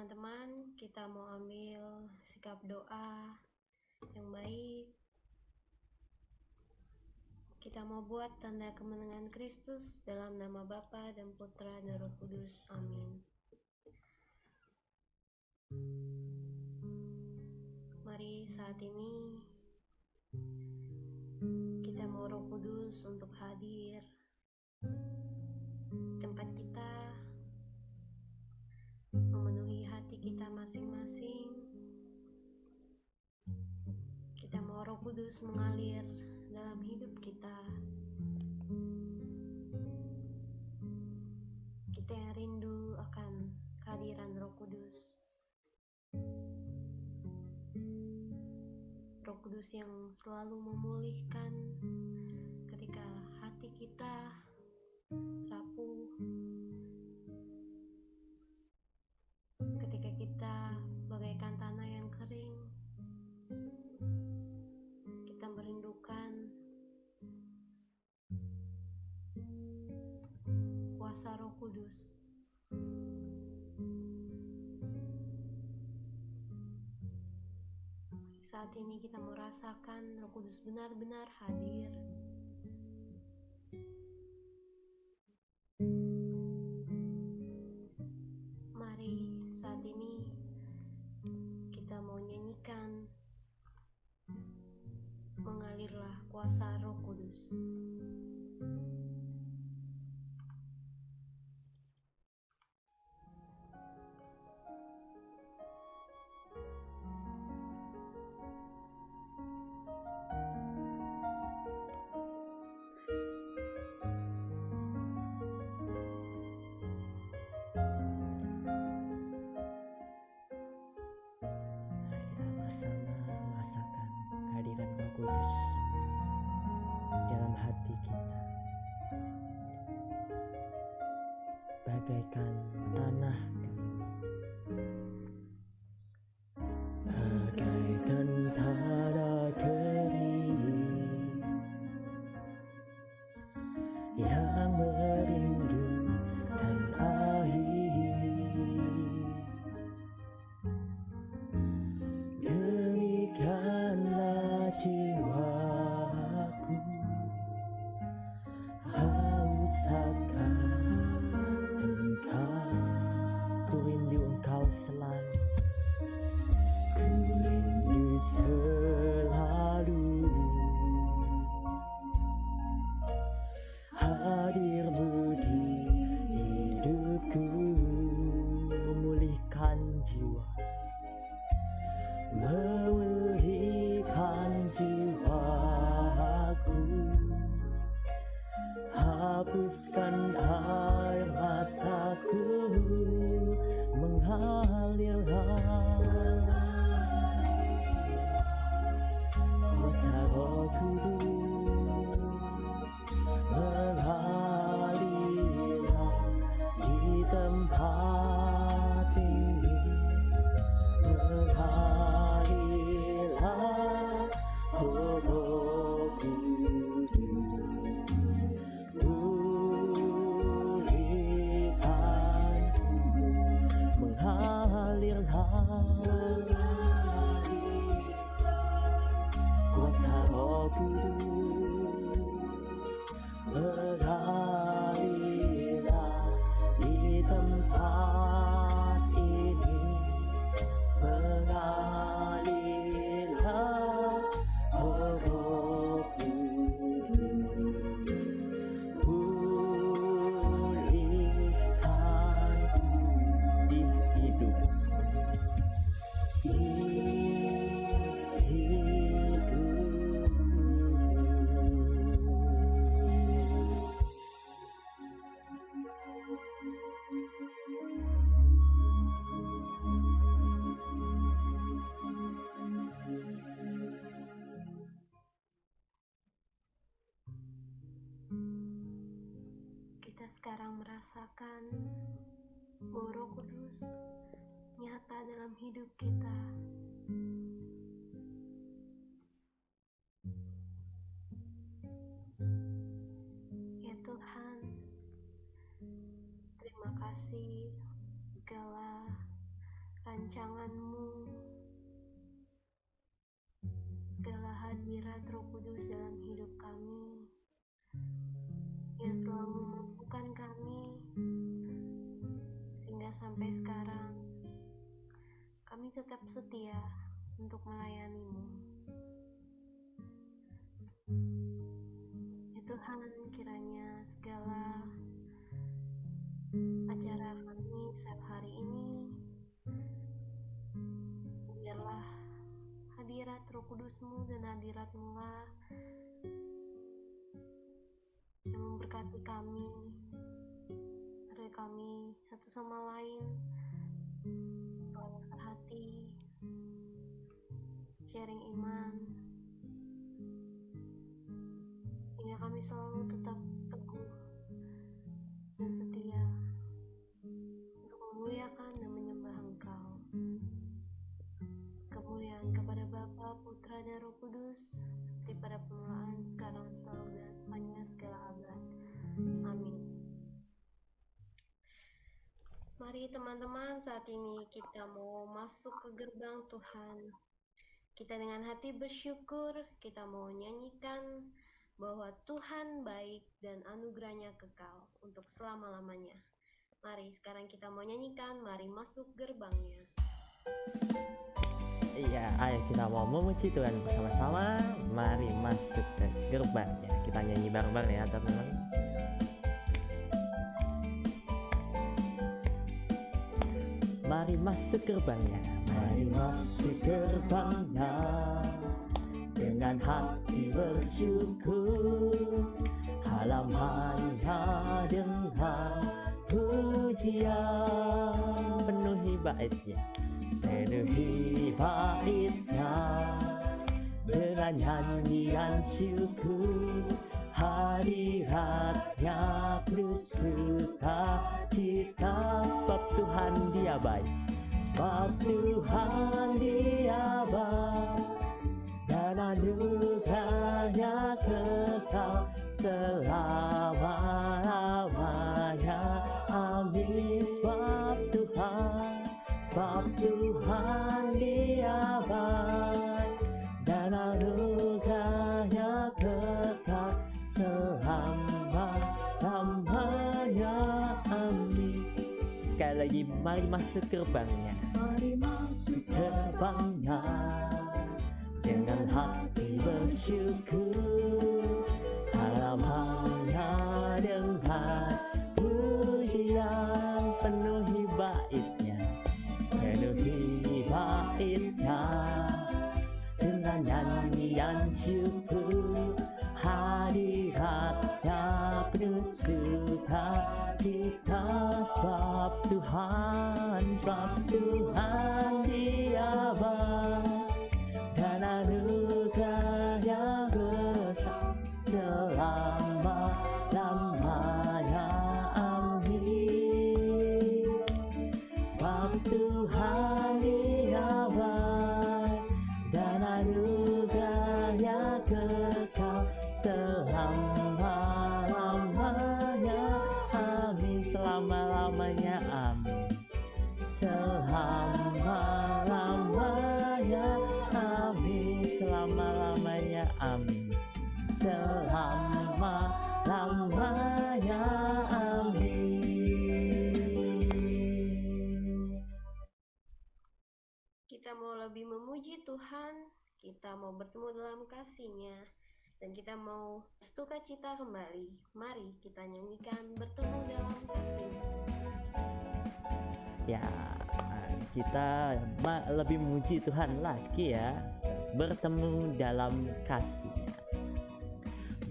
teman-teman, kita mau ambil sikap doa yang baik. Kita mau buat tanda kemenangan Kristus dalam nama Bapa dan Putra dan Roh Kudus. Amin. Mari saat ini kita mau Roh Kudus untuk hadir tempat kita, memenuhi hati kita masing-masing. Kita mau Roh Kudus mengalir dalam hidup kita. Kita yang rindu akan kehadiran Roh Kudus. Roh Kudus yang selalu memulihkan ketika hati kita rapuh, ketika kita bagaikan tanah yang kering. Kita merindukan kuasa Roh Kudus. Saat ini kita mau rasakan Roh Kudus benar-benar hadir. Mari saat ini kita mau nyanyikan Mengalirlah Kuasa Roh Kudus. Merasakan kehadiran Roh Kudus dalam hati kita, bagaikan tanah kering, bagaikan tanah kering yang merindukan air. Demikianlah jiwaku haus akan Engkau. Ku rindu Engkau selalu, ku rindu selalu hadir-Mu di hidupku, memulihkan jiwa, memulihkan jiwaku, hapuskan air mataku, mengalirlah kuasa Roh Kudus, mengalirlah di tempat ini, mengalirlah Roh Kudus, pulihkanku, mengalirlah kuasa Roh Kudus, mengalirlah di tempat ini, mengalirlah Roh Kudus, pulihkanku di hidup. Kita sekarang merasakan bahwa Roh Kudus nyata dalam hidup kita. Ya Tuhan, terima kasih segala hadirat Roh Kudus dalam hidup kami, yang selalu memampukan kami, sehingga sampai sekarang kami tetap setia untuk melayani-Mu. Ya Tuhan, kiranya segala acara kami saat hari ini, biarlah hadirat Roh Kudus-Mu dan hadirat-Mu lah yang memberkati kami, agar kami satu sama lain selalu sehati, sharing iman, sehingga kami selalu tetap teguh dan setia untuk memuliakan dan menyembah Engkau. Kemuliaan kepada Bapa, Putra, dan Roh Kudus, seperti pada permulaan, sekarang, selalu, dan sepanjang segala abad. Amin. Mari teman-teman, saat ini kita mau masuk ke gerbang Tuhan. Kita dengan hati bersyukur, kita mau nyanyikan bahwa Tuhan baik dan anugerahnya kekal untuk selama-lamanya. Mari sekarang kita mau nyanyikan, mari masuk gerbangnya. Iya, ayo kita mau memuji Tuhan bersama-sama. Mari masuk ke gerbangnya. Kita nyanyi bareng-bareng ya teman-teman. Mari masuk gerbangnya. Mari masuk gerbangnya dengan hati bersyukur, halamannya dengan pujian, penuhi baitnya, penuhi baitnya dengan nyanyian syukur, hadiratnya penuh sukacita, sebab Tuhan Dia baik, sebab Tuhan Dia baik, dan anugerahnya kekal selama-lamanya. Amin. Sebab Tuhan Dia baik, dan anugerahnya kekal selama-lamanya. Amin. Sekali lagi, mari masuk gerbangnya. Mari masuk gerbangnya dengan hati bersyukur, halamannya dengan pujian, penuhi baitnya, penuhi baitnya dengan nyanyian syukur, hadiratnya penuh sukacita, sebab Tuhan Dia baik, dan anugerahnya besar selama-lamanya. Amin. Sebab Tuhan Dia baik, dan anugerahnya kekal selama-lamanya. Amin. Selama-lamanya. Amin. Selama-lamanya. Amin. Selama-lamanya. Amin. Selama-lamanya. Amin. Kita mau lebih memuji Tuhan, kita mau bertemu dalam kasih-Nya, dan kita mau sukacita kembali. Mari kita nyanyikan bertemu dalam kasih-Nya. Ya, kita lebih memuji Tuhan lagi ya. Bertemu dalam kasih-Nya,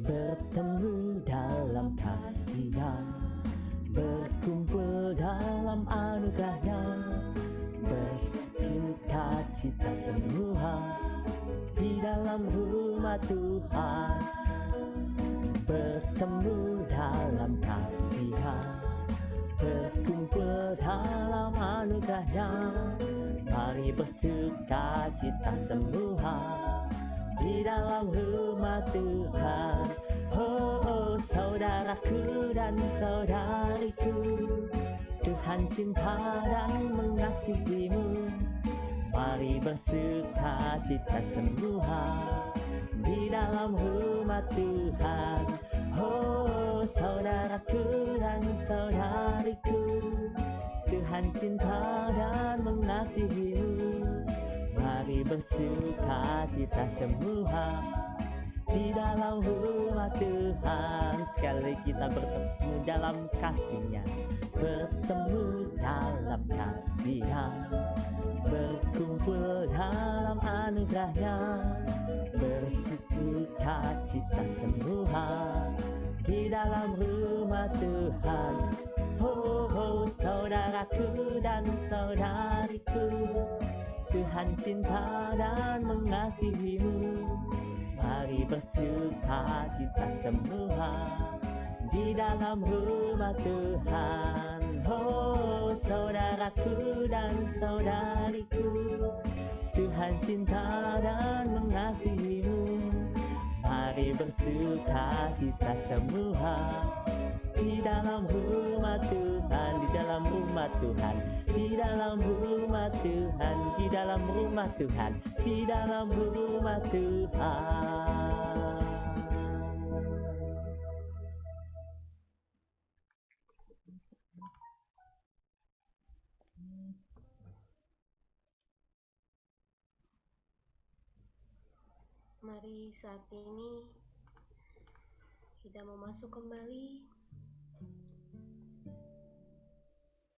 bertemu dalam kasih-Nya, berkumpul dalam anugerah-Nya, bersukacita semua di dalam rumah Tuhan. Bertemu dalam kasih-Nya, berkumpul dalam anugerah-Nya, mari bersukacita semua di dalam rumah Tuhan. Oh, saudaraku dan saudariku, Tuhan cinta dan mengasihimu. Mari bersuka cita semua di dalam rumah Tuhan. Oh saudaraku dan saudariku, Tuhan cinta dan mengasihimu. Mari bersuka cita semua di dalam rumah Tuhan. Sekali kita bertemu dalam kasih-Nya, bertemu dalam kasih-Nya, berkumpul dalam anugerah-Nya, bersuka cita semua di dalam rumah Tuhan. Oh, oh saudaraku dan saudariku, Tuhan cinta dan mengasihimu. Mari bersuka cita semua di dalam rumah Tuhan. Oh saudaraku dan saudariku, Tuhan cinta dan mengasihimu. Mari bersuka cita semua di dalam rumah Tuhan, di dalam rumah Tuhan, di dalam rumah Tuhan, di dalam rumah Tuhan, di dalam rumah Tuhan. Mari saat ini kita mau masuk kembali.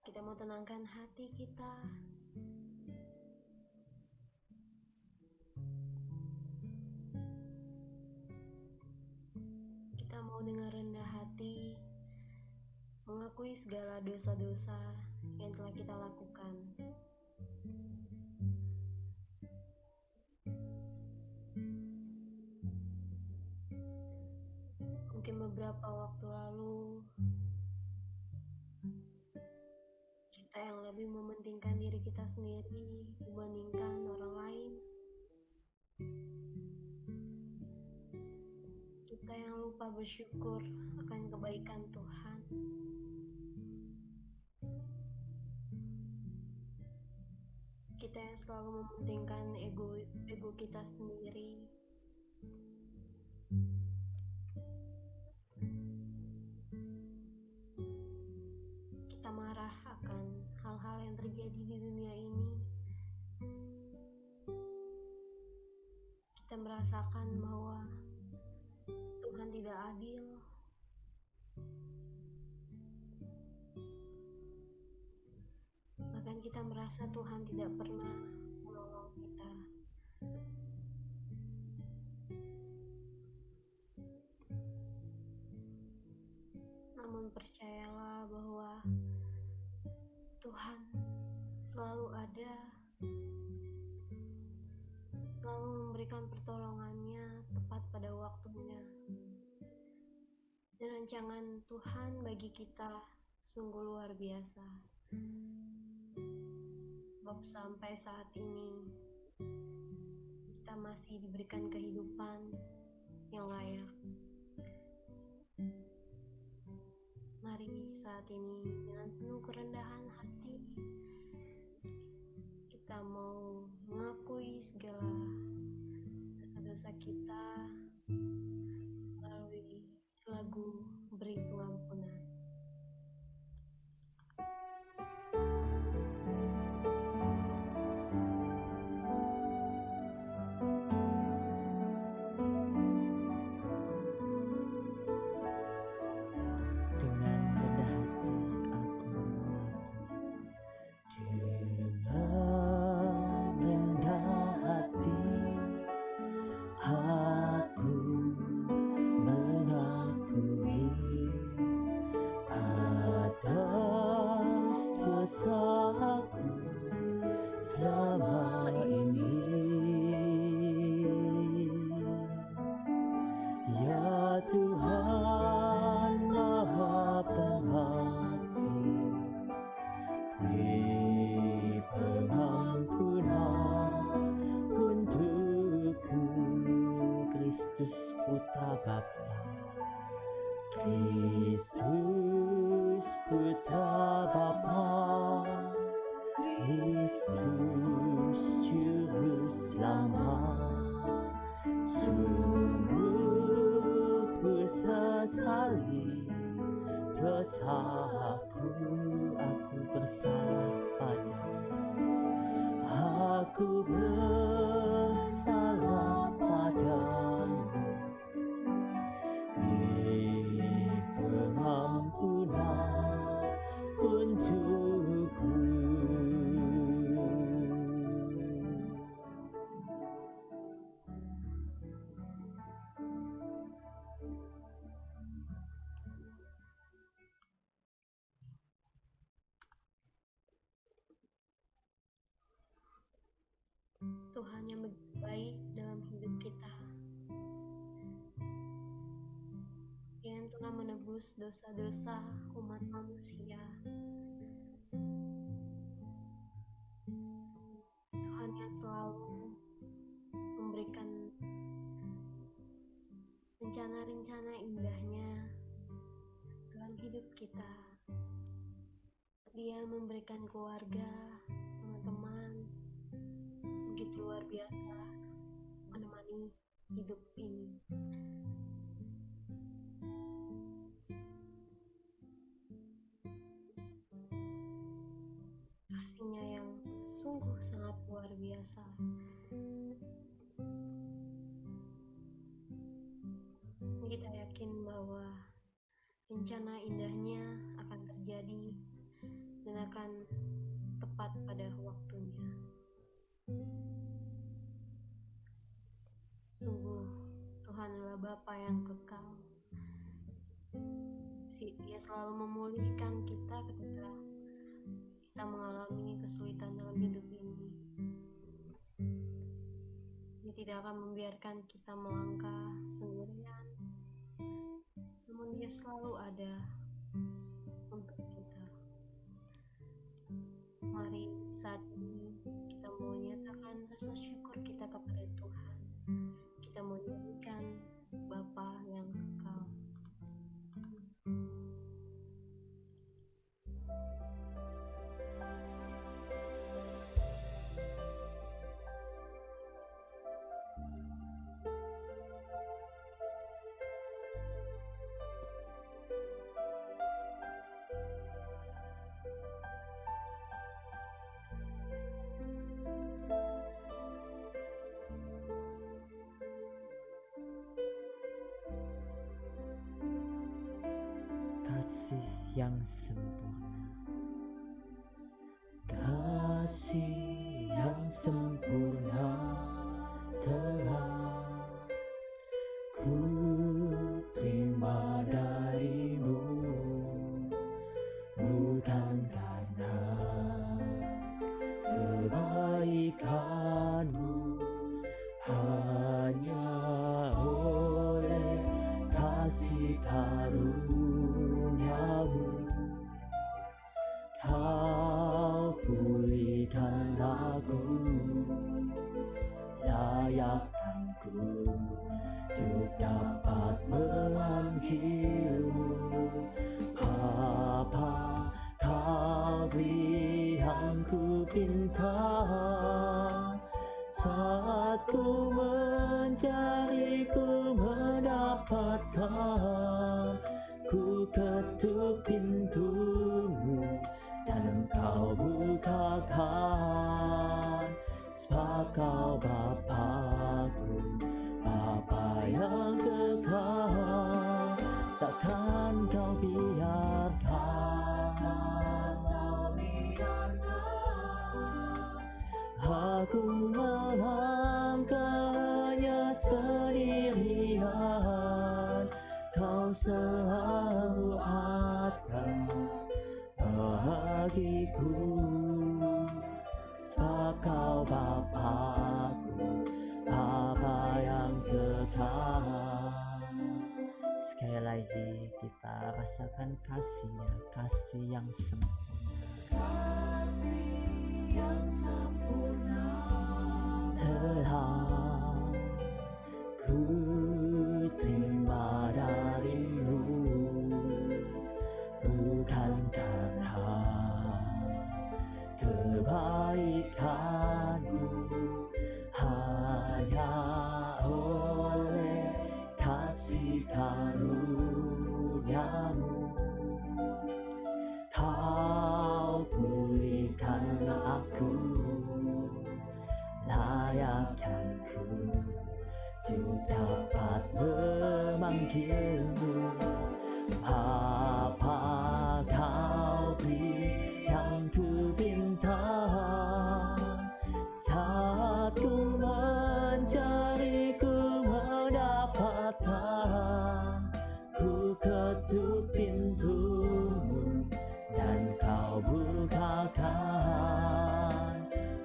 Kita mau tenangkan hati kita. Kita mau dengan rendah hati mengakui segala dosa-dosa yang telah kita lakukan. Mungkin beberapa waktu lalu kita yang lebih mementingkan diri kita sendiri dibandingkan orang lain. Kita yang lupa bersyukur akan kebaikan Tuhan. Kita yang selalu mementingkan ego kita sendiri. Kita marah akan hal-hal yang terjadi di dunia ini. Kita merasakan bahwa Tuhan tidak adil. Bahkan kita merasa Tuhan tidak pernah menolong kita. Namun percayalah bahwa Tuhan selalu ada, selalu memberikan pertolongannya tepat pada waktunya. Dan rancangan Tuhan bagi kita sungguh luar biasa. Sebab sampai saat ini kita masih diberikan kehidupan yang layak. Mari saat ini dengan penuh kerendahan hati kita mau mengakui segala dosa-dosa kita melalui lagu Beri Pengampunan. Selama ini, ya Tuhan Maha Pengasih, beri pengampunan untukku, Kristus Putra Bapa, Kristus Putra Bapa, Kristus Yesus Juru Selamat. Sungguh ku sesali dosaku, aku bersalah padamu. Aku bersalah padamu. Beri pengampunan untukku. Tuhan yang begitu baik dalam hidup kita, yang telah menebus dosa-dosa umat manusia. Tuhan yang selalu memberikan rencana-rencana indahnya dalam hidup kita. Dia memberikan keluarga, teman-teman, begitu luar biasa menemani hidup ini. Kasih-Nya yang sungguh sangat luar biasa. Kita yakin bahwa rencana indahnya akan terjadi dan akan tepat pada waktunya. Sungguh Tuhan adalah Bapa yang kekal. Dia selalu memulihkan kita ketika kita mengalami kesulitan dalam hidup ini. Dia tidak akan membiarkan kita melangkah sendirian, namun Dia selalu ada untuk kita. Mari saat ini kita mau nyatakan rasa syukur kita kepada Tuhan. Kita mau nyanyikan Bapa yang kekal. Kasih yang sempurna, kasih yang sempurna telah ku terima darimu, bukan karena kebaikanmu, hanya oleh kasih karuniamu. Kau pulihkan aku, layakkan ku untuk dapat memanggilmu. Apa kau beri yang ku pinta, saat ku mencari ku mendapatkan. Ku ketuk pintumu dan kau bukakan, sebab kau Bapa-Ku, Bapa yang kekal. Takkan kau biarkan aku melangkahnya sendirian. Kau selalu ada bagiku, sebab kau Bapa-Ku, Bapa yang kekal. Sekali lagi kita rasakan kasih-Nya, kasih yang sempurna, kasih yang sempurna telah ku terima darimu, bukan karena kebaikanmu, memuliakanku, untuk dapat memanggilmu. Apa kau beri yang ku minta, saat ku mencari ku mendapatkan. Ku ketuk pintumu dan kau bukakan,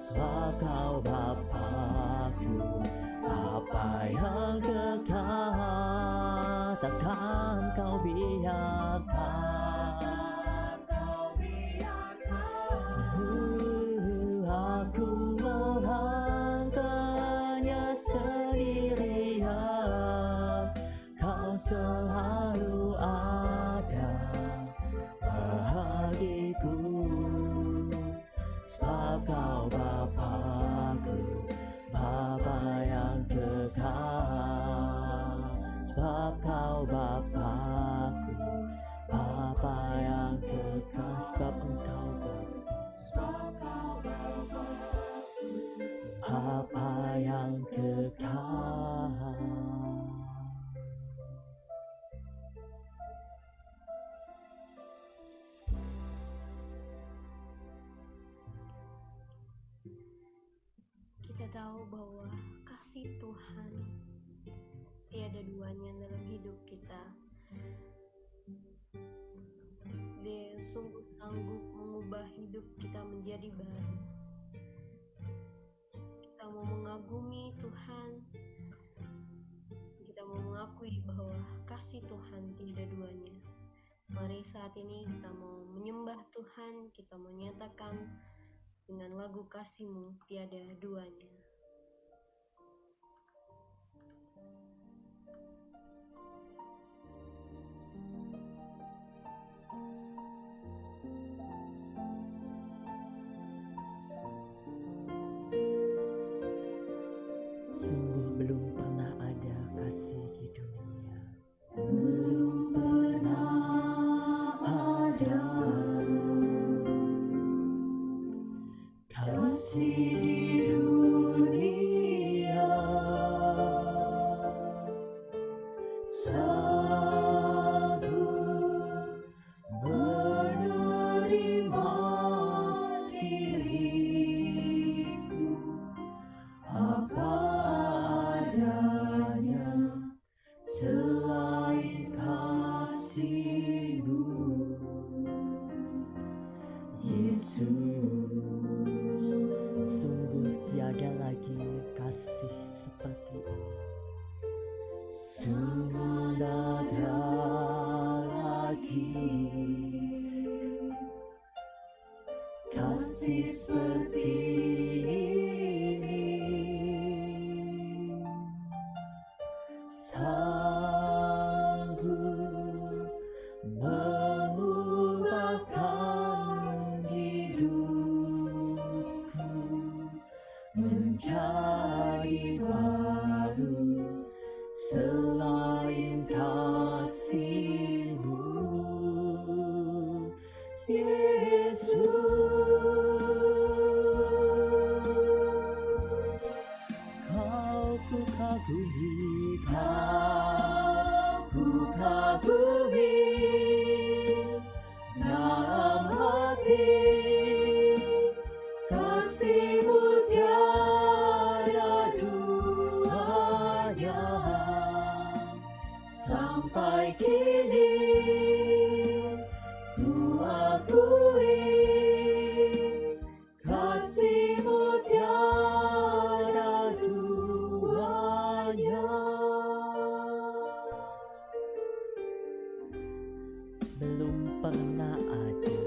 sebab kau Bapa-Ku, apa yang kekal takkan kau biarkan. Aku melangkahnya sendirian, kau selalu ada bagiku, sebab kau Bapa-Ku, Bapa yang kekal. Sebab kau Bapa-Ku, Bapa yang kekal. Sebab engkau Bapa yang kekal. Kita tahu bahwa kasih Tuhan tiada duanya dalam hidup kita. Dia sungguh sanggup mengubah hidup kita menjadi baru. Kita mau mengagumi Tuhan. Kita mau mengakui bahwa kasih Tuhan tiada duanya. Mari saat ini kita mau menyembah Tuhan. Kita mau nyatakan dengan lagu kasih-Mu tiada duanya. Sungguh belum pernah ada kasih di dunia, Belum pernah ada kasih di dunia, sanggup menerima diriku apa adanya, selain kasih-Mu, Yesus. sungguh tiada lagi kasih seperti ini. Sungguh tiada lagi kasih seperti ini, sanggup mengubahkan hidupku menjadi baru, selain kasih-Mu, Yesus. Kau ku kagumi, Kau ku kagumi dalam hati, kasih-Mu tiada duanya, sampai kini ku akui kasih-Mu tiada duanya. belum pernah ada,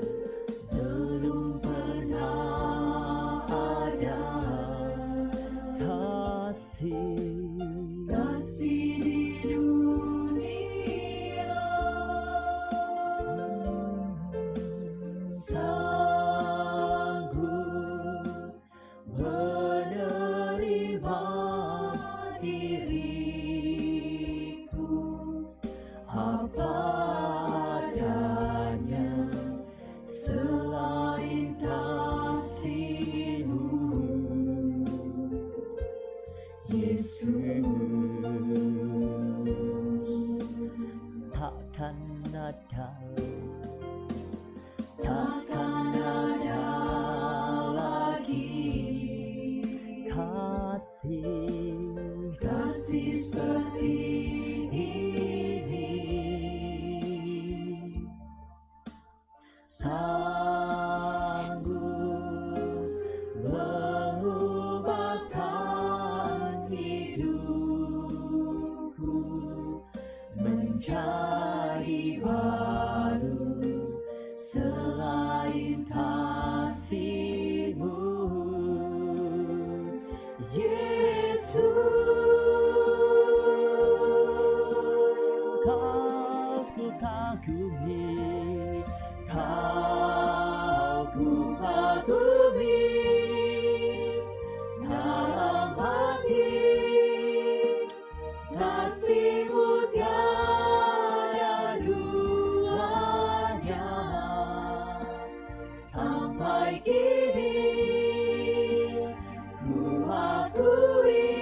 Belum pernah ada kasih di dunia, sanggup menerima diriku apa adanya, selain kasih-Mu, Yesus. Takkan ada Takkan ada lagi kasih seperti ini, sanggup mengubahkan hidupku menjadi baru selain kasih-Mu, Yesus. Kau ku kagumi, Kau ku kagumi dalam hati, kasih-Mu tiada duanya. Sampai kini ku akui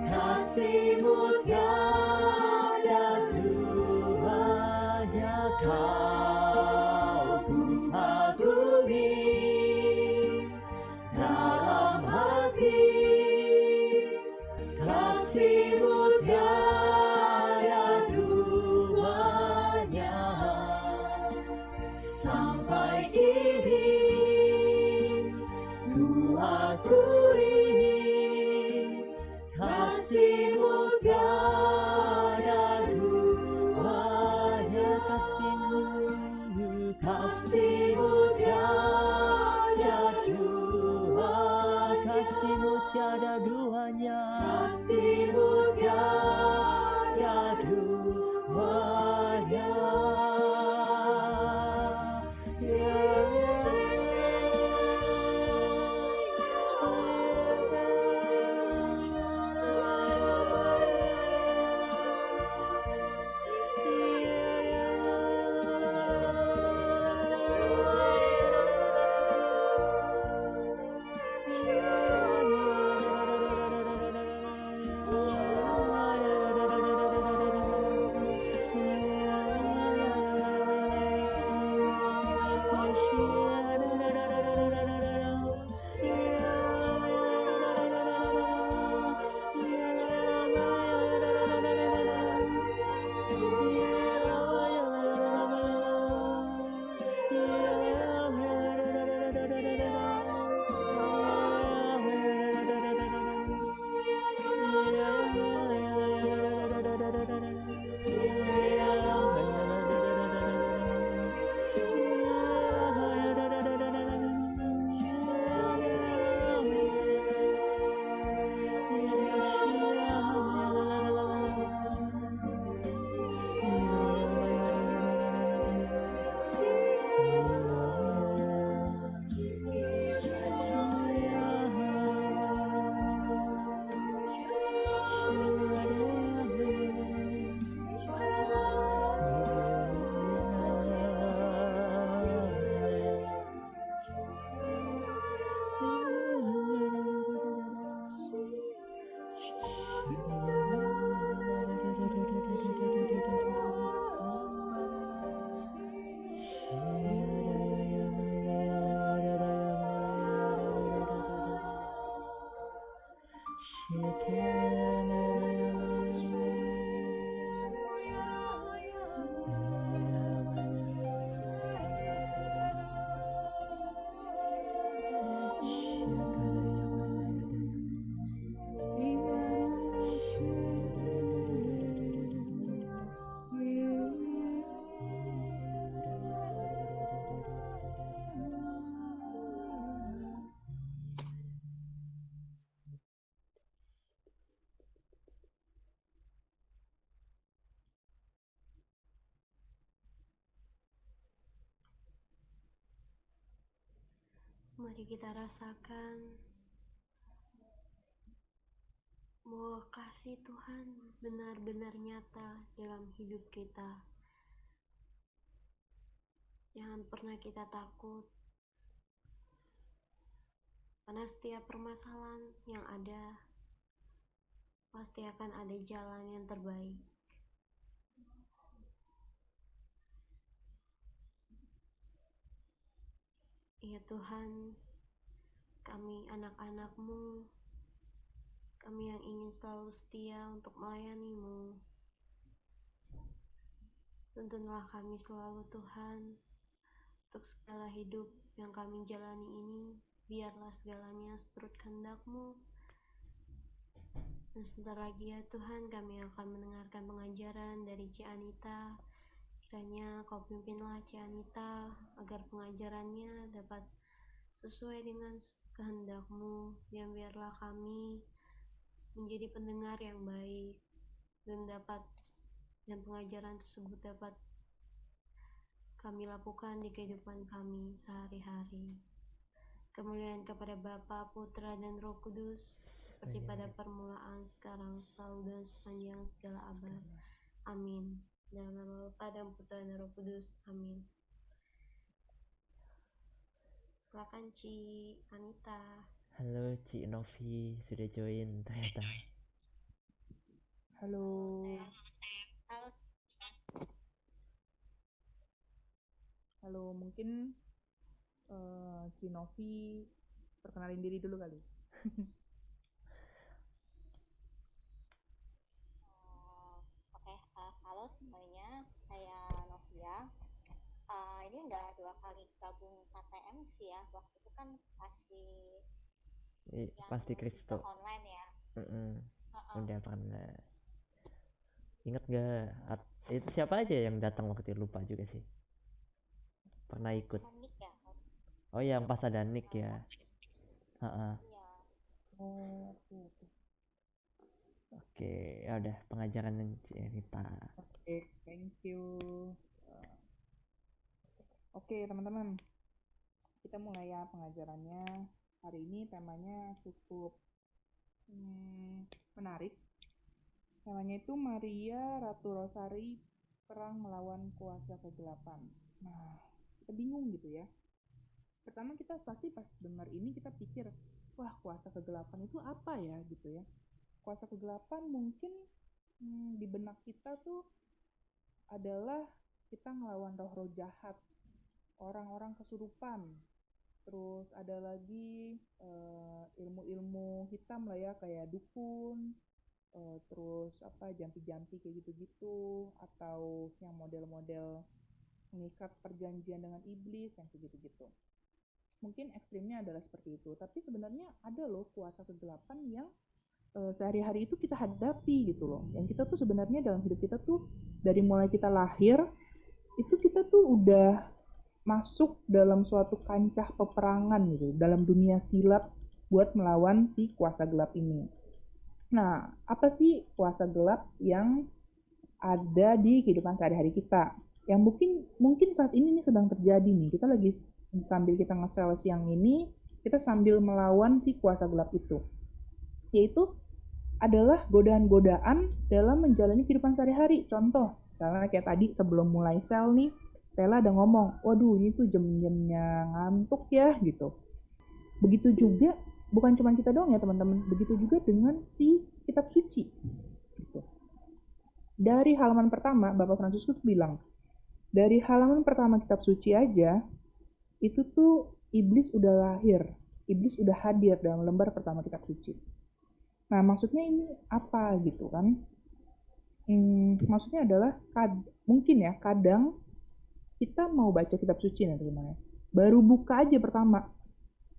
kasih-Mu tiada duanya. Kau ku kagumi dalam hati, kasih-Mu tiada duanya. Sampai kini ku akui kasih-Mu tiada duanya. Kasih-Mu tiada duanya. kasih-Mu tiada duanya. Kasih-Mu tiada duanya. Mari kita rasakan bahwa kasih Tuhan benar-benar nyata dalam hidup kita. Jangan pernah kita takut Karena setiap permasalahan yang ada, pasti akan ada jalan yang terbaik. Ya Tuhan, kami anak-anak-Mu, kami yang ingin selalu setia untuk melayani-Mu. Tuntunlah kami selalu Tuhan, untuk segala hidup yang kami jalani ini, biarlah segalanya seturut kehendak-Mu. Dan sebentar lagi ya Tuhan, kami akan mendengarkan pengajaran dari Ci Anita. Kiranya Kau pimpinlah Ci Anita, agar pengajarannya dapat sesuai dengan kehendak-Mu, dan biarlah kami menjadi pendengar yang baik, dan pengajaran tersebut dapat kami lakukan di kehidupan kami sehari-hari. Kemuliaan kepada Bapa, Putra, dan Roh Kudus, seperti pada permulaan, sekarang, selalu, dan sepanjang segala abad. Amin. Dalam nama Bapa dan Putra dan Roh Kudus. Amin. Silakan Ci Anita. Halo Ci Novi, sudah join ternyata. Halo. Halo, mungkin Ci Novi perkenalin diri dulu kali. Oke, halo semuanya, saya Novia. Ini udah 2 kali gabung KTM sih ya. Waktu itu kan Pasti Kristo. online ya. Udah pernah. Ingat gak? Itu siapa aja yang datang waktu itu? Lupa juga sih. Pernah ikut. Nick ya. Oh yang pas ada Nick ya. Iya. Oh, Oke, ya udah pengajaran cerita. Oke, thank you. Oke, teman-teman. Kita mulai ya pengajarannya. Hari ini temanya cukup menarik. Temanya itu Maria Ratu Rosari perang melawan kuasa kegelapan. Nah, kita bingung gitu ya. Pertama kita pasti pas dengar ini kita pikir, wah kuasa kegelapan itu apa ya gitu ya. Kuasa kegelapan mungkin di benak kita tuh adalah kita ngelawan roh-roh jahat, orang-orang kesurupan, terus ada lagi ilmu-ilmu hitam lah ya, kayak dukun, terus jampi-jampi kayak gitu-gitu, atau yang model-model mengikat perjanjian dengan iblis yang kayak gitu-gitu. Mungkin ekstrimnya adalah seperti itu, tapi sebenarnya ada loh kuasa kegelapan yang sehari-hari itu kita hadapi gitu loh. Yang kita tuh sebenarnya dalam hidup kita tuh dari mulai kita lahir itu kita tuh udah masuk dalam suatu kancah peperangan gitu, dalam dunia silat buat melawan si kuasa gelap ini. Nah, apa sih kuasa gelap yang ada di kehidupan sehari-hari kita? Yang mungkin saat ini sedang terjadi nih. Kita lagi sambil kita nge-sell siang ini, kita sambil melawan si kuasa gelap itu. Yaitu adalah godaan-godaan dalam menjalani kehidupan sehari-hari. Contoh, misalnya kayak tadi sebelum mulai sel nih, Stella ada ngomong, waduh ini tuh jam-jamnya ngantuk ya gitu. Begitu juga, bukan cuma kita doang ya teman-teman, begitu juga dengan si kitab suci. Gitu. Dari halaman pertama, Bapak Fransiskus bilang, dari halaman pertama kitab suci aja, itu tuh iblis udah lahir, iblis udah hadir dalam lembar pertama kitab suci. Nah, maksudnya ini apa gitu kan? Maksudnya adalah mungkin ya kadang kita mau baca kitab suci nanti gimana? Baru buka aja pertama,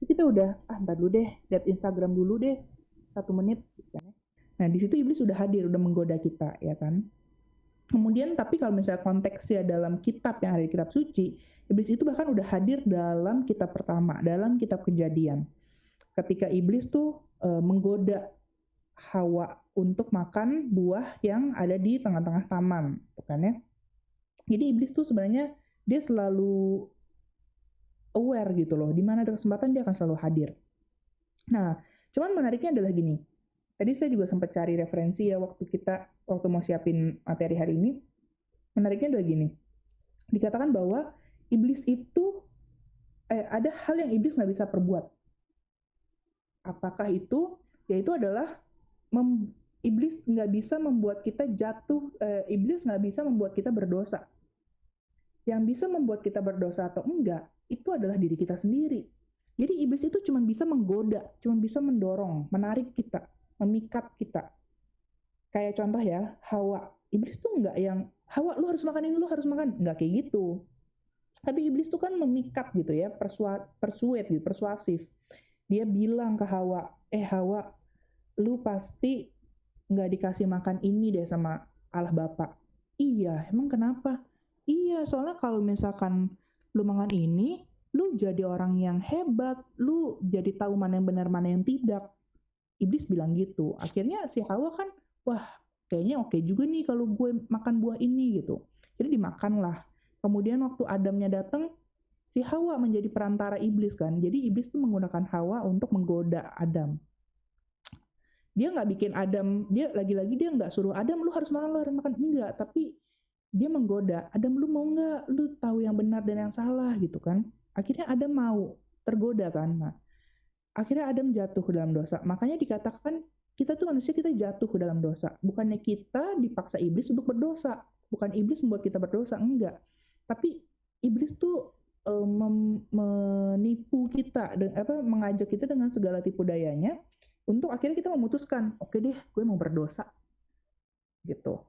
kita udah ntar dulu deh, lihat Instagram dulu deh 1 menit. Nah di situ iblis udah hadir, udah menggoda kita, ya kan? Kemudian tapi kalau misalnya konteksnya dalam kitab yang ada di kitab suci, iblis itu bahkan udah hadir dalam kitab pertama, dalam kitab Kejadian. Ketika iblis tuh menggoda Hawa untuk makan buah yang ada di tengah-tengah taman, kan ya? Jadi iblis tuh sebenarnya dia selalu aware gitu loh, di mana ada kesempatan dia akan selalu hadir. Nah, cuman menariknya adalah gini. Tadi saya juga sempat cari referensi ya waktu mau siapin materi hari ini. Menariknya adalah gini. Dikatakan bahwa iblis itu ada hal yang iblis nggak bisa perbuat. Apakah itu? Yaitu adalah iblis nggak bisa membuat kita jatuh, iblis nggak bisa membuat kita berdosa. Yang bisa membuat kita berdosa atau enggak, itu adalah diri kita sendiri. Jadi iblis itu cuma bisa menggoda, cuma bisa mendorong, menarik kita, memikat kita. Kayak contoh ya, Hawa. Iblis tuh enggak yang, Hawa lu harus makan ini, lu harus makan. Enggak kayak gitu. Tapi iblis tuh kan memikat gitu ya, persuade gitu, persuasif. Dia bilang ke Hawa, Hawa, lu pasti nggak dikasih makan ini deh sama Allah Bapa. Iya, emang kenapa? Iya, soalnya kalau misalkan lu makan ini, lu jadi orang yang hebat, lu jadi tahu mana yang benar, mana yang tidak. Iblis bilang gitu. Akhirnya si Hawa kan, wah kayaknya oke juga nih kalau gue makan buah ini gitu. Jadi dimakanlah. Kemudian waktu Adamnya datang, si Hawa menjadi perantara iblis kan. Jadi iblis tuh menggunakan Hawa untuk menggoda Adam. Dia nggak bikin Adam, dia lagi-lagi dia nggak suruh Adam lu harus makan, enggak, tapi dia menggoda, Adam lu mau nggak, lu tahu yang benar dan yang salah gitu kan. Akhirnya Adam mau, tergoda kan. Nah, akhirnya Adam jatuh ke dalam dosa. Makanya dikatakan kita tuh manusia, kita jatuh ke dalam dosa. Bukannya kita dipaksa iblis untuk berdosa, bukan iblis membuat kita berdosa, enggak. Tapi iblis tuh menipu kita, mengajak kita dengan segala tipu dayanya untuk akhirnya kita memutuskan, oke deh, gue mau berdosa, gitu.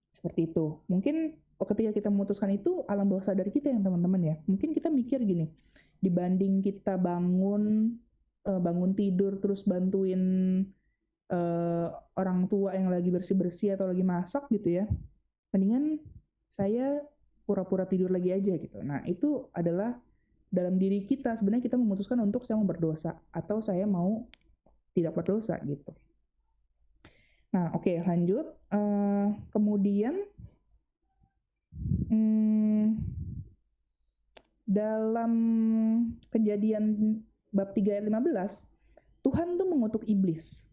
Seperti itu. Mungkin ketika kita memutuskan itu, alam bawah sadar kita yang teman-teman ya. Mungkin kita mikir gini, dibanding kita bangun tidur terus bantuin orang tua yang lagi bersih-bersih atau lagi masak gitu ya, mendingan saya pura-pura tidur lagi aja gitu. Nah, itu adalah dalam diri kita, sebenarnya kita memutuskan untuk saya mau berdosa atau saya mau tidak berdosa gitu. Nah, oke, lanjut. Kemudian dalam Kejadian bab 3 ayat 15, Tuhan tuh mengutuk iblis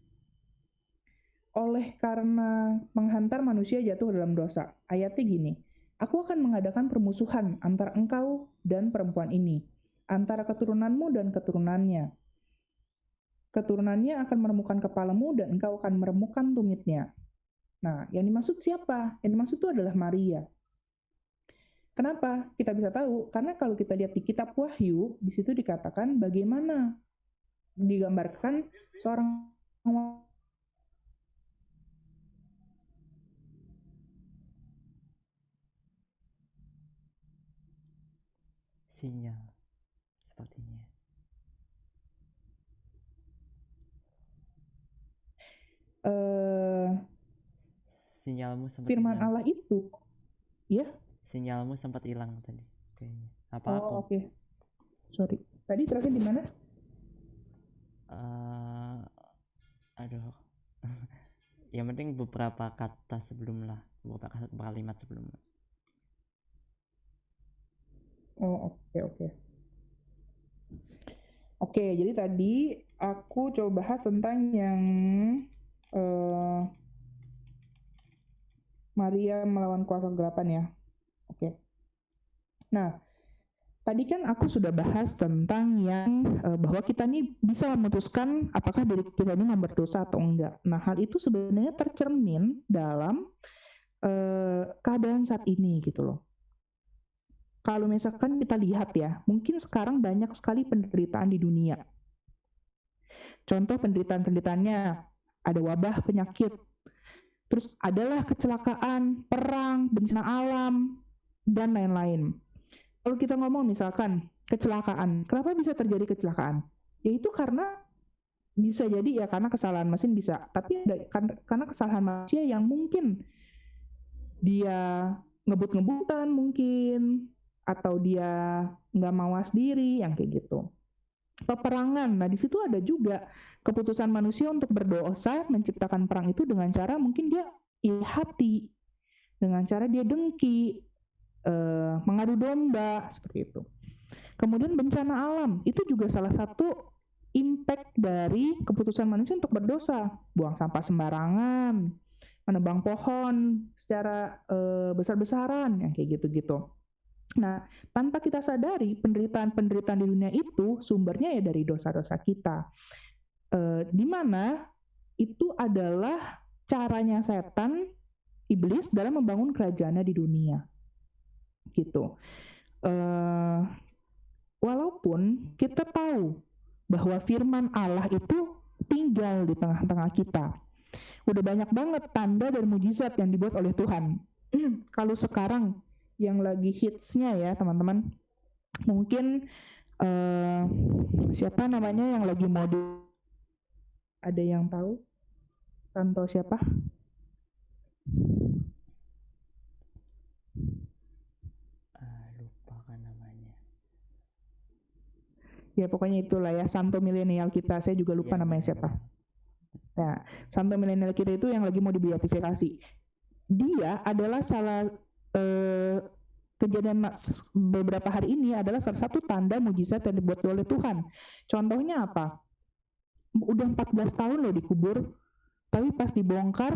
oleh karena menghantar manusia jatuh dalam dosa. Ayatnya gini, aku akan mengadakan permusuhan antara engkau dan perempuan ini, antara keturunanmu dan keturunannya. Keturunannya akan meremukan kepalamu dan engkau akan meremukan tumitnya. Nah, yang dimaksud siapa? Yang dimaksud itu adalah Maria. Kenapa? Kita bisa tahu, karena kalau kita lihat di kitab Wahyu, di situ dikatakan bagaimana digambarkan seorang sinyal sepertinya. Sinyalmu sempat firman hilang. Allah itu, ya? Sinyalmu sempat hilang tadi kayaknya. Apa aku? Oh, oke. Sorry. Tadi terakhir di mana? Aduh. Yang penting beberapa kata sebelum lah, beberapa kalimat sebelum. Oh, oke. Oke, jadi tadi aku coba bahas tentang yang Maria melawan kuasa kegelapan ya. Oke. Nah, tadi kan aku sudah bahas tentang yang bahwa kita nih bisa memutuskan apakah diri kita ini mau berdosa atau enggak. Nah, hal itu sebenarnya tercermin dalam keadaan saat ini gitu loh. Kalau misalkan kita lihat ya, mungkin sekarang banyak sekali penderitaan di dunia. Contoh penderitaan-penderitaannya, ada wabah, penyakit, terus adalah kecelakaan, perang, bencana alam, dan lain-lain. Kalau kita ngomong misalkan kecelakaan, kenapa bisa terjadi kecelakaan? Yaitu karena bisa jadi ya karena kesalahan mesin bisa, tapi karena kesalahan manusia yang mungkin dia ngebut-ngebutan mungkin, atau dia nggak mawas diri, yang kayak gitu. Peperangan, nah di situ ada juga keputusan manusia untuk berdosa, menciptakan perang itu dengan cara mungkin dia iri hati, dengan cara dia dengki, mengadu domba, seperti itu. Kemudian bencana alam, itu juga salah satu impact dari keputusan manusia untuk berdosa. Buang sampah sembarangan, menebang pohon secara besar-besaran, yang kayak gitu-gitu. Nah, tanpa kita sadari penderitaan-penderitaan di dunia itu sumbernya ya dari dosa-dosa kita. di mana itu adalah caranya setan, iblis dalam membangun kerajaannya di dunia. Gitu. Walaupun kita tahu bahwa firman Allah itu tinggal di tengah-tengah kita. Udah banyak banget tanda dan mujizat yang dibuat oleh Tuhan. Kalau sekarang yang lagi hitsnya ya teman-teman, mungkin siapa namanya yang lagi mau ada yang tahu? Santo siapa? Lupa kan namanya. Ya pokoknya itulah ya, santo milenial kita. Saya juga lupa Iya, namanya siapa. benar-benar. Nah, santo milenial kita itu yang lagi mau dibeatifikasi. Dia adalah salah kejadian beberapa hari ini adalah salah satu tanda mujizat yang dibuat oleh Tuhan. Contohnya apa? Udah 14 tahun loh dikubur, tapi pas dibongkar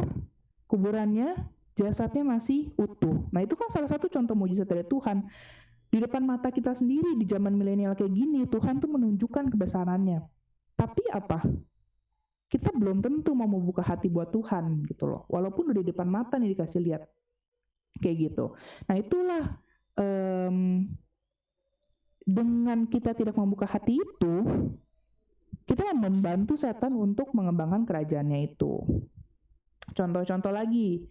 kuburannya jasadnya masih utuh. Nah itu kan salah satu contoh mujizat dari Tuhan. Di depan mata kita sendiri di zaman milenial kayak gini, Tuhan tuh menunjukkan kebesarannya. Tapi apa? Kita belum tentu mau membuka hati buat Tuhan gitu loh. Walaupun udah di depan mata nih dikasih lihat. Kayak gitu. Nah itulah dengan kita tidak membuka hati itu, kita membantu setan untuk mengembangkan kerajaannya itu. Contoh-contoh lagi,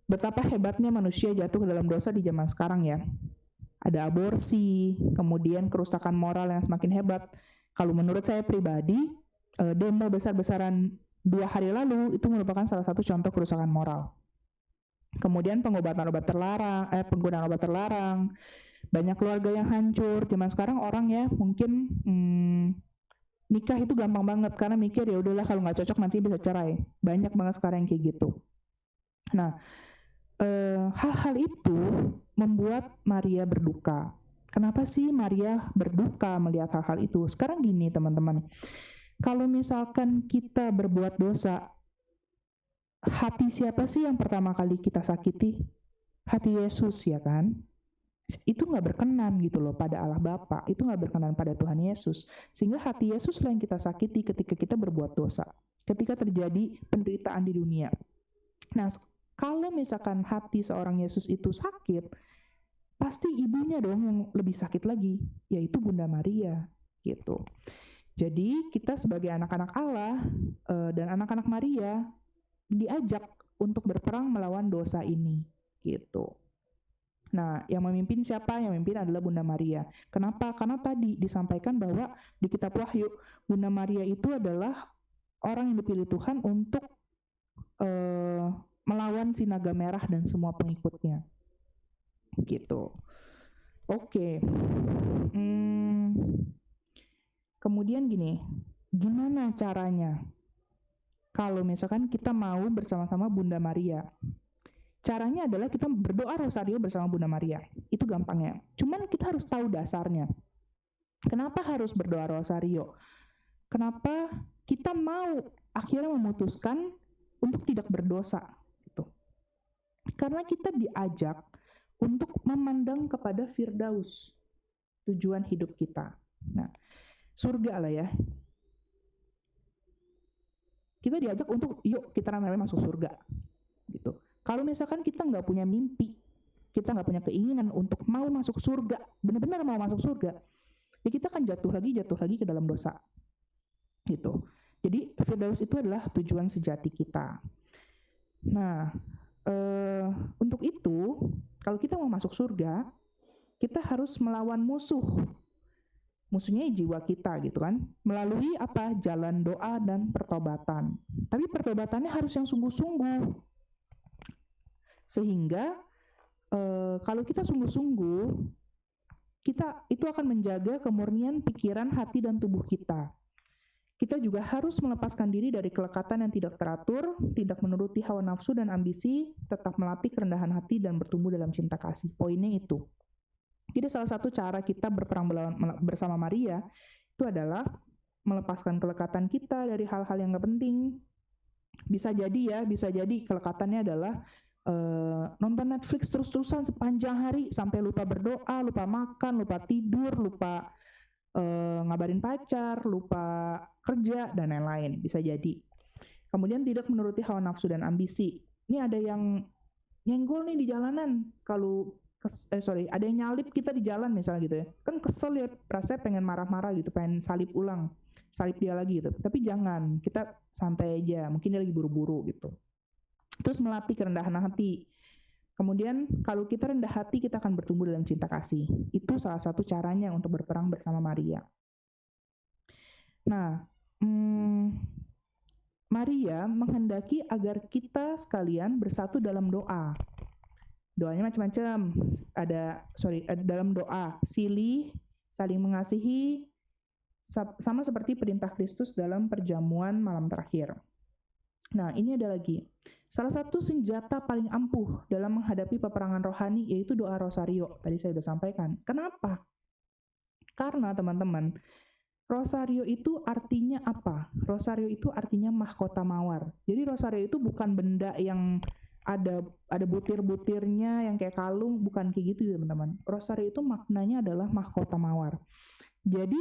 betapa hebatnya manusia jatuh ke dalam dosa di zaman sekarang ya. Ada aborsi, kemudian kerusakan moral yang semakin hebat. Kalau menurut saya pribadi, demo besar-besaran 2 hari lalu itu merupakan salah satu contoh kerusakan moral. Kemudian penggunaan obat terlarang, banyak keluarga yang hancur. Zaman sekarang orang ya mungkin nikah itu gampang banget karena mikir ya udahlah kalau nggak cocok nanti bisa cerai. Banyak banget sekarang yang kayak gitu. Nah, hal-hal itu membuat Maria berduka. Kenapa sih Maria berduka melihat hal-hal itu? Sekarang gini teman-teman, kalau misalkan kita berbuat dosa, hati siapa sih yang pertama kali kita sakiti? Hati Yesus ya kan? Itu nggak berkenan gitu loh pada Allah Bapa, itu nggak berkenan pada Tuhan Yesus, sehingga hati Yesus lah yang kita sakiti ketika kita berbuat dosa, ketika terjadi penderitaan di dunia. Nah, kalau misalkan hati seorang Yesus itu sakit, pasti ibunya dong yang lebih sakit lagi, yaitu Bunda Maria gitu. Jadi kita sebagai anak-anak Allah dan anak-anak Maria diajak untuk berperang melawan dosa ini gitu. Nah, yang memimpin siapa? Yang memimpin adalah Bunda Maria. Kenapa? Karena tadi disampaikan bahwa di kitab Wahyu, Bunda Maria itu adalah orang yang dipilih Tuhan untuk melawan si naga merah dan semua pengikutnya. Gitu. Oke. Kemudian gini, gimana caranya? Kalau misalkan kita mau bersama-sama Bunda Maria, caranya adalah kita berdoa rosario bersama Bunda Maria. Itu gampangnya. Cuman kita harus tahu dasarnya. Kenapa harus berdoa rosario? Kenapa kita mau akhirnya memutuskan untuk tidak berdosa? Gitu. Karena kita diajak untuk memandang kepada Firdaus, tujuan hidup kita. Nah, surga lah ya. Kita diajak untuk yuk kita rame-rame masuk surga gitu. Kalau misalkan kita nggak punya mimpi, kita nggak punya keinginan untuk mau masuk surga, benar-benar mau masuk surga, ya kita akan jatuh lagi ke dalam dosa gitu. Jadi Firdaus itu adalah tujuan sejati kita. Nah, untuk itu kalau kita mau masuk surga, kita harus melawan musuhnya jiwa kita gitu kan, melalui apa? Jalan doa dan pertobatan. Tapi pertobatannya harus yang sungguh-sungguh, sehingga kalau kita sungguh-sungguh, kita itu akan menjaga kemurnian pikiran, hati, dan tubuh kita. Kita juga harus melepaskan diri dari kelekatan yang tidak teratur, tidak menuruti hawa nafsu dan ambisi, tetap melatih kerendahan hati dan bertumbuh dalam cinta kasih. Poinnya itu. Jadi salah satu cara kita berperang bersama Maria itu adalah melepaskan kelekatan kita dari hal-hal yang gak penting. Bisa jadi kelekatannya adalah nonton Netflix terus-terusan sepanjang hari sampai lupa berdoa, lupa makan, lupa tidur, lupa ngabarin pacar, lupa kerja, dan lain-lain. Bisa jadi. Kemudian tidak menuruti hawa nafsu dan ambisi. Ini ada yang nyenggol nih di jalanan. Ada yang nyalip kita di jalan misalnya gitu ya. Kan kesel ya, rasanya pengen marah-marah gitu, pengen salip dia lagi gitu. Tapi jangan, kita santai aja. Mungkin dia lagi buru-buru gitu. Terus melatih kerendahan hati. Kemudian kalau kita rendah hati, kita akan bertumbuh dalam cinta kasih. Itu salah satu caranya untuk berperang bersama Maria. Nah, Maria menghendaki agar kita sekalian bersatu dalam doa. Doanya macam-macam. Dalam doa, silih, saling mengasihi, sama seperti perintah Kristus dalam perjamuan malam terakhir. Nah, ini ada lagi. Salah satu senjata paling ampuh dalam menghadapi peperangan rohani yaitu doa rosario. Tadi saya sudah sampaikan. Kenapa? Karena teman-teman, rosario itu artinya apa? Rosario itu artinya mahkota mawar. Jadi rosario itu bukan benda yang ada butir-butirnya yang kayak kalung, bukan kayak gitu teman-teman. Rosario itu maknanya adalah mahkota mawar. Jadi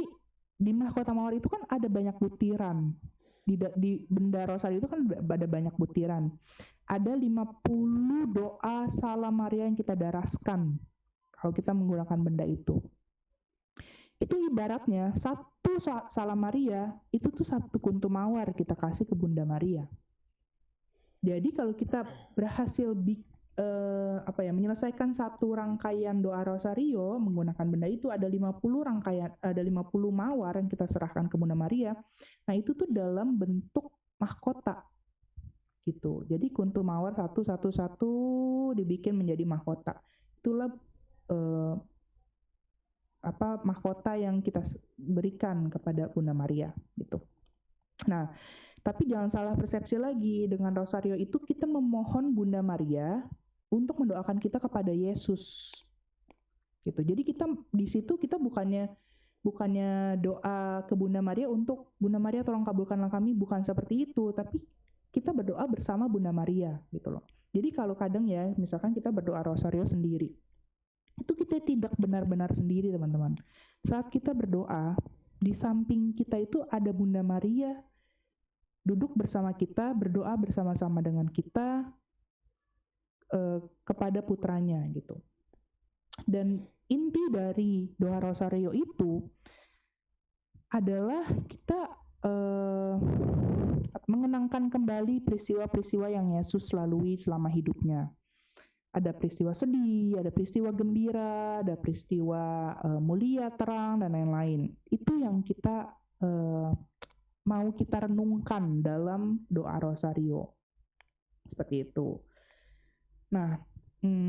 di mahkota mawar itu kan ada banyak butiran. Di benda rosario itu kan ada banyak butiran. Ada 50 doa salam Maria yang kita daraskan kalau kita menggunakan benda itu. Itu ibaratnya satu salam Maria itu tuh satu kuntum mawar kita kasih ke Bunda Maria. Jadi kalau kita berhasil menyelesaikan satu rangkaian doa rosario menggunakan benda itu, ada 50 mawar yang kita serahkan ke Bunda Maria. Nah, itu tuh dalam bentuk mahkota gitu. Jadi kuntum mawar satu dibikin menjadi mahkota. Itulah mahkota yang kita berikan kepada Bunda Maria gitu. Nah, tapi jangan salah persepsi lagi, dengan rosario itu kita memohon Bunda Maria untuk mendoakan kita kepada Yesus. Gitu. Jadi kita di situ kita bukannya doa ke Bunda Maria untuk Bunda Maria tolong kabulkanlah kami, bukan seperti itu, tapi kita berdoa bersama Bunda Maria gitu loh. Jadi kalau kadang ya, misalkan kita berdoa rosario sendiri, itu kita tidak benar-benar sendiri teman-teman. Saat kita berdoa, di samping kita itu ada Bunda Maria duduk bersama kita, berdoa bersama-sama dengan kita kepada putranya gitu. Dan inti dari doa rosario itu adalah kita mengenangkan kembali peristiwa-peristiwa yang Yesus lalui selama hidupnya. Ada peristiwa sedih, ada peristiwa gembira, ada peristiwa mulia, terang, dan lain-lain. Itu yang kita mau kita renungkan dalam doa rosario. Seperti itu. Nah,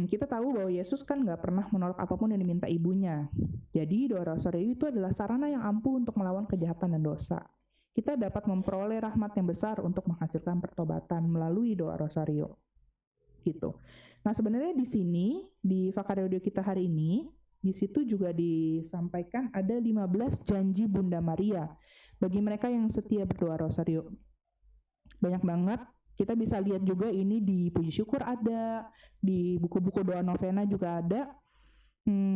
kita tahu bahwa Yesus kan gak pernah menolak apapun yang diminta ibunya. Jadi doa rosario itu adalah sarana yang ampuh untuk melawan kejahatan dan dosa. Kita dapat memperoleh rahmat yang besar untuk menghasilkan pertobatan melalui doa rosario. Gitu. Nah, sebenarnya di sini, di Vakario kita hari ini, di situ juga disampaikan ada 15 janji Bunda Maria bagi mereka yang setia berdoa rosario. Banyak banget. Kita bisa lihat juga ini di Puji Syukur ada, di buku-buku doa novena juga ada.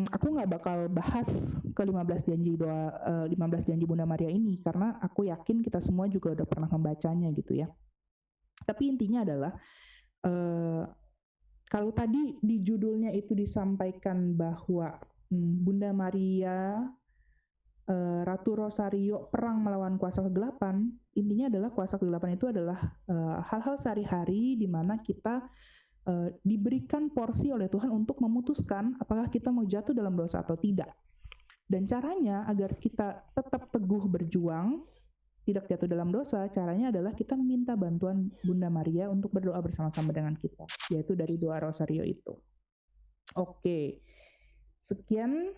Aku nggak bakal bahas ke 15 janji Bunda Maria ini karena aku yakin kita semua juga udah pernah membacanya gitu ya. Tapi intinya adalah kalau tadi di judulnya itu disampaikan bahwa Bunda Maria Ratu Rosario perang melawan kuasa kegelapan, intinya adalah kuasa kegelapan itu adalah hal-hal sehari-hari di mana kita diberikan porsi oleh Tuhan untuk memutuskan apakah kita mau jatuh dalam dosa atau tidak. Dan caranya agar kita tetap teguh berjuang, tidak jatuh dalam dosa, caranya adalah kita minta bantuan Bunda Maria untuk berdoa bersama-sama dengan kita, yaitu dari doa rosario itu. Oke. Sekian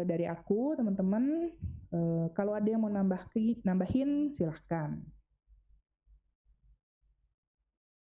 dari aku, teman-teman. Kalau ada yang mau nambahin, silahkan.